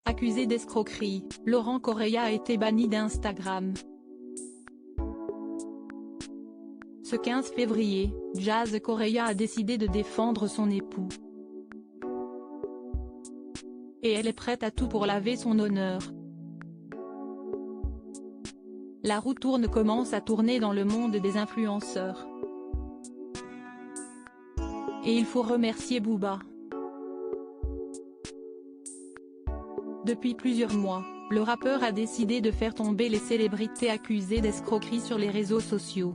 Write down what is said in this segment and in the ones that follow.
Accusé d'escroquerie, Laurent Correia a été banni d'Instagram. Ce 15 février, Jazz Correia a décidé de défendre son époux. Et elle est prête à tout pour laver son honneur. La roue commence à tourner dans le monde des influenceurs. Et il faut remercier Booba. Depuis plusieurs mois, le rappeur a décidé de faire tomber les célébrités accusées d'escroquerie sur les réseaux sociaux.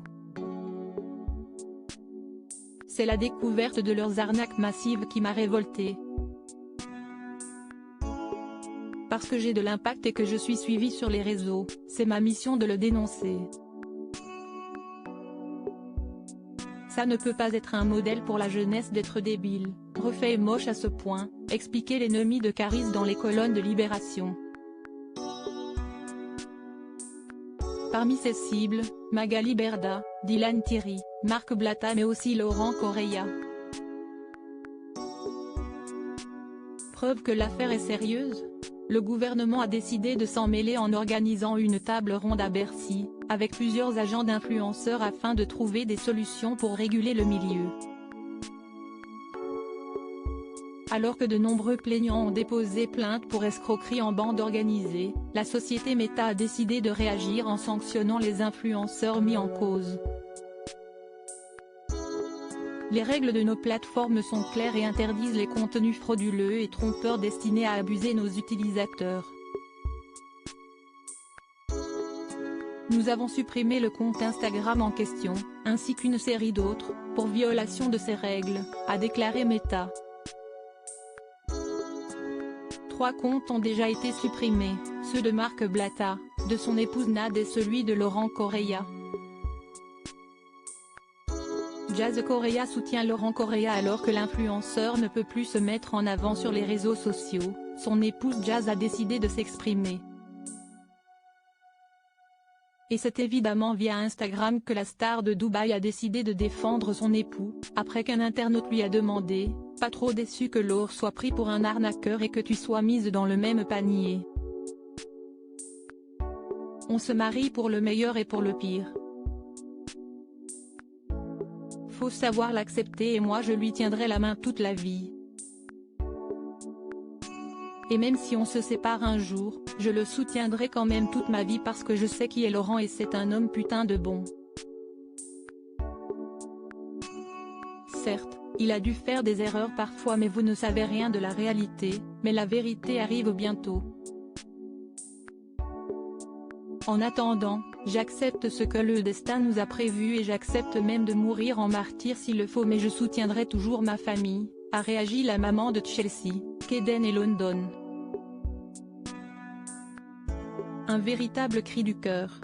C'est la découverte de leurs arnaques massives qui m'a révolté. Parce que j'ai de l'impact et que je suis suivi sur les réseaux, c'est ma mission de le dénoncer. Ça ne peut pas être un modèle pour la jeunesse d'être débile, refait et moche à ce point, expliquait l'ennemi de Caris dans les colonnes de Libération. Parmi ses cibles, Magali Berda, Dylan Thierry, Marc Blatta mais aussi Laurent Correia. Preuve que l'affaire est sérieuse ? Le gouvernement a décidé de s'en mêler en organisant une table ronde à Bercy, avec plusieurs agents d'influenceurs afin de trouver des solutions pour réguler le milieu. Alors que de nombreux plaignants ont déposé plainte pour escroquerie en bande organisée, la société Meta a décidé de réagir en sanctionnant les influenceurs mis en cause. Les règles de nos plateformes sont claires et interdisent les contenus frauduleux et trompeurs destinés à abuser nos utilisateurs. Nous avons supprimé le compte Instagram en question, ainsi qu'une série d'autres, pour violation de ces règles, a déclaré Meta. 3 comptes ont déjà été supprimés, ceux de Marc Blatta, de son épouse Nad et celui de Laurent Correia. Jazz Correia soutient Laurent Correia alors que l'influenceur ne peut plus se mettre en avant sur les réseaux sociaux, son épouse Jazz a décidé de s'exprimer. Et c'est évidemment via Instagram que la star de Dubaï a décidé de défendre son époux, après qu'un internaute lui a demandé « Pas trop déçu que Laure soit pris pour un arnaqueur et que tu sois mise dans le même panier. On se marie pour le meilleur et pour le pire. Faut savoir l'accepter et moi je lui tiendrai la main toute la vie. Et même si on se sépare un jour, je le soutiendrai quand même toute ma vie parce que je sais qui est Laurent et c'est un homme putain de bon. Certes, il a dû faire des erreurs parfois mais vous ne savez rien de la réalité, mais la vérité arrive bientôt. En attendant, j'accepte ce que le destin nous a prévu et j'accepte même de mourir en martyr s'il le faut mais je soutiendrai toujours ma famille, a réagi la maman de Chelsea, Kayden et London. Un véritable cri du cœur.